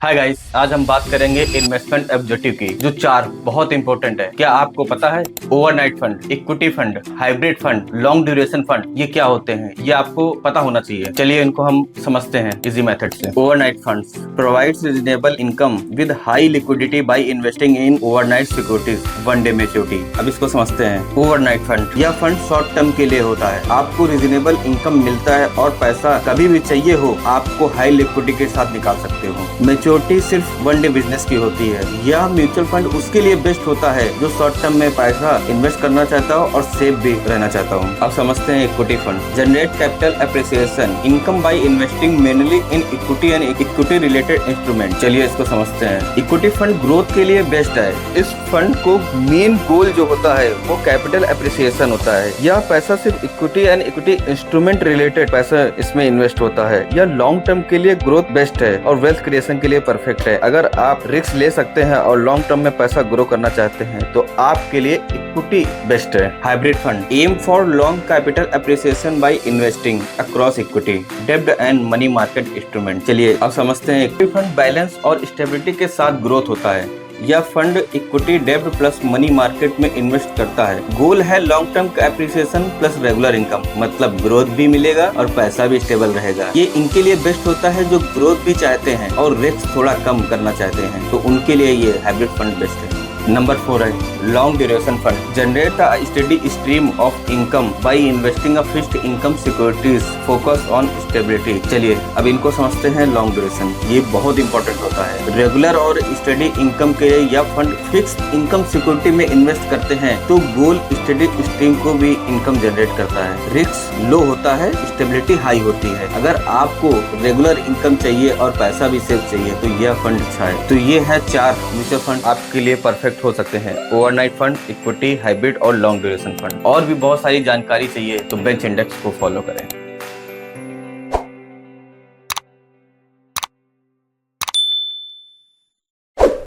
Hi guys, आज हम बात करेंगे इन्वेस्टमेंट ऑब्जेक्टिव की, जो चार बहुत इंपॉर्टेंट है। क्या आपको पता है overnight fund, equity fund, hybrid fund, long duration fund ये क्या होते हैं? ये आपको पता होना चाहिए। चलिए इनको हम समझते हैं इजी मेथड से। Overnight funds provides reasonable income with high liquidity by investing in overnight securities one day maturity. अब इसको समझते हैं। ओवरनाइट फंड, यह फंड शॉर्ट टर्म के लिए होता है। आपको रीजनेबल इनकम मिलता है और पैसा कभी भी चाहिए हो आपको हाई लिक्विडिटी के साथ निकाल सकते हो। मैच्योरिटी सिर्फ वन डे बिजनेस की होती है। यह म्यूचुअल फंड उसके लिए बेस्ट होता है जो शॉर्ट टर्म में पैसा इन्वेस्ट करना चाहता हो और सेफ भी रहना चाहता हूँ। अब समझते हैं equity fund. Generate capital appreciation income by investing mainly in equity and equity related instrument. चलिए इसको समझते हैं। इक्विटी फंड ग्रोथ के लिए बेस्ट है। इस फंड को मेन गोल जो होता है वो कैपिटल एप्रिसिएशन होता है। यह पैसा सिर्फ equity and equity instrument related पैसा इसमें इन्वेस्ट होता है। यह लॉन्ग टर्म के लिए ग्रोथ बेस्ट है और वेल्थ क्रिएशन के लिए परफेक्ट है। अगर आप रिस्क ले सकते हैं और लॉन्ग टर्म में पैसा ग्रो करना चाहते हैं तो आपके लिए इक्विटी बेस्ट है। Hybrid fund aim for long capital appreciation by investing across equity, डेब्ट एंड मनी मार्केट इंस्ट्रूमेंट। चलिए अब समझते हैं। इक्विटी फंड बैलेंस और स्टेबिलिटी के साथ ग्रोथ होता है। यह फंड इक्विटी, डेब्ट प्लस मनी मार्केट में इन्वेस्ट करता है। गोल है long term appreciation plus regular income, मतलब ग्रोथ भी मिलेगा और पैसा भी स्टेबल रहेगा। ये इनके लिए बेस्ट होता है जो ग्रोथ भी चाहते हैं और रिस्क थोड़ा कम करना चाहते हैं, तो उनके लिए ये हाइब्रिड फंड बेस्ट है। नंबर 4 है long duration fund. Generate a steady stream of income by investing a fixed income securities, focus on stability. चलिए अब इनको समझते हैं। लॉन्ग ड्यूरेशन ये बहुत इंपॉर्टेंट होता है। रेगुलर और स्टेडी इनकम के लिए यह फंड फिक्स्ड इनकम सिक्योरिटी में इन्वेस्ट करते हैं तो गोल स्टेडी स्ट्रीम को भी इनकम जनरेट करता है। रिस्क लो होता है, स्टेबिलिटी हाई होती है। अगर आपको रेगुलर इनकम चाहिए और पैसा भी सेफ चाहिए तो यह फंड अच्छा है। तो ये है 4 म्यूचुअल फंड आपके लिए परफेक्ट हो सकते हैं। ओवरनाइट फंड, इक्विटी, हाइब्रिड और लॉन्ग ड्यूरेशन फंड। और भी बहुत सारी जानकारी चाहिए तो बेंच इंडेक्स को फॉलो करें।